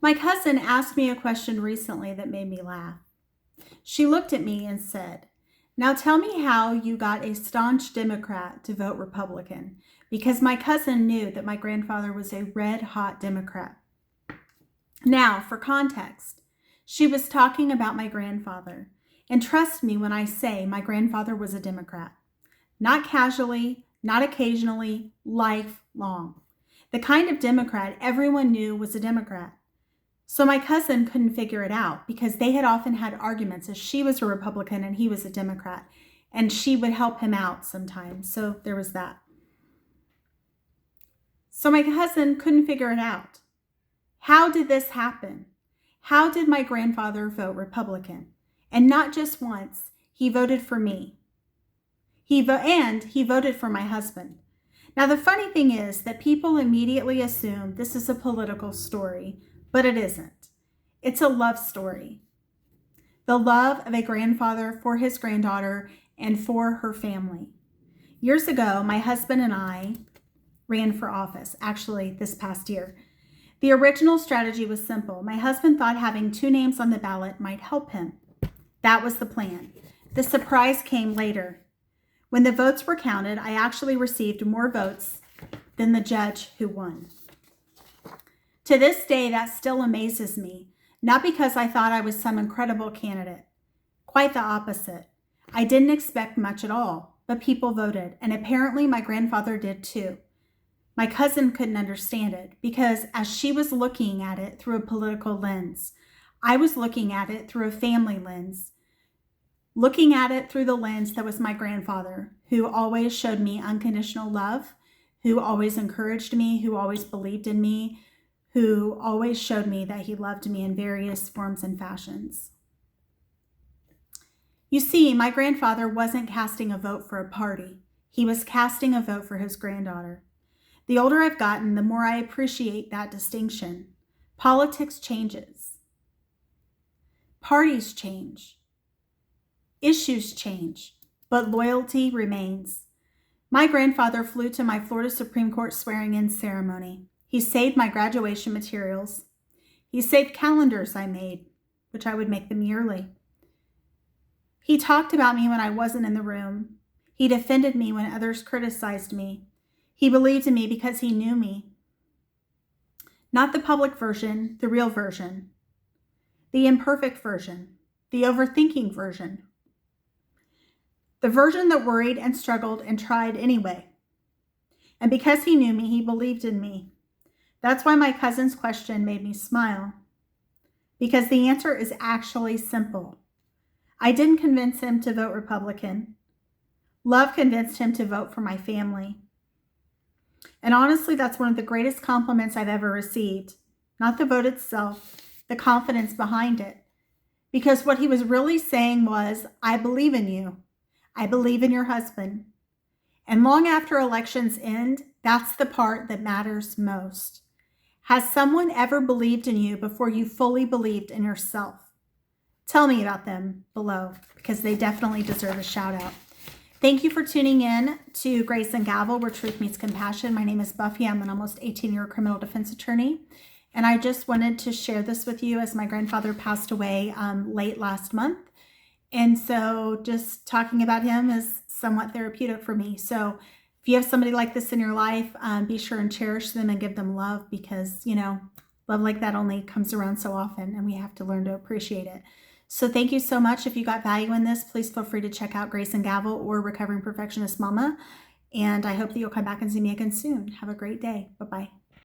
My cousin asked me a question recently that made me laugh. She looked at me and said, "Now tell me how you got a staunch Democrat to vote Republican," because my cousin knew that my grandfather was a red-hot Democrat. Now, for context, she was talking about my grandfather. And trust me when I say my grandfather was a Democrat. Not casually, not occasionally, lifelong. The kind of Democrat everyone knew was a Democrat. So my cousin couldn't figure it out because they had often had arguments as she was a Republican and he was a Democrat. And she would help him out sometimes. So there was that. So my cousin couldn't figure it out. How did this happen? How did my grandfather vote Republican? And not just once, he voted for me. He voted for my husband. Now, the funny thing is that people immediately assume this is a political story, but it isn't. It's a love story. The love of a grandfather for his granddaughter and for her family. Years ago, my husband and I ran for office, actually this past year. The original strategy was simple. My husband thought having 2 names on the ballot might help him. That was the plan. The surprise came later. When the votes were counted, I actually received more votes than the judge who won. To this day, that still amazes me, not because I thought I was some incredible candidate. Quite the opposite. I didn't expect much at all, but people voted, and apparently my grandfather did too. My cousin couldn't understand it because as she was looking at it through a political lens, I was looking at it through a family lens, looking at it through the lens that was my grandfather, who always showed me unconditional love, who always encouraged me, who always believed in me, who always showed me that he loved me in various forms and fashions. You see, my grandfather wasn't casting a vote for a party. He was casting a vote for his granddaughter. The older I've gotten, the more I appreciate that distinction. Politics changes. Parties change. Issues change, but loyalty remains. My grandfather flew to my Florida Supreme Court swearing-in ceremony. He saved my graduation materials. He saved calendars I made, which I would make them yearly. He talked about me when I wasn't in the room. He defended me when others criticized me. He believed in me because he knew me. Not the public version, the real version. The imperfect version. The overthinking version. The version that worried and struggled and tried anyway. And because he knew me, he believed in me. That's why my cousin's question made me smile. Because the answer is actually simple. I didn't convince him to vote Republican. Love convinced him to vote for my family. And honestly, that's one of the greatest compliments I've ever received. Not the vote itself, the confidence behind it. Because what he was really saying was, I believe in you. I believe in your husband. And long after elections end, that's the part that matters most. Has someone ever believed in you before you fully believed in yourself? Tell me about them below, because they definitely deserve a shout out. Thank you for tuning in to Grace and Gavel, where truth meets compassion. My name is Buffy. I'm an almost 18-year criminal defense attorney. And I just wanted to share this with you as my grandfather passed away late last month. And so just talking about him is somewhat therapeutic for me. So if you have somebody like this in your life, be sure and cherish them and give them love because, love like that only comes around so often and we have to learn to appreciate it. So thank you so much. If you got value in this, please feel free to check out Grace and Gavel or Recovering Perfectionist Mama. And I hope that you'll come back and see me again soon. Have a great day. Bye-bye.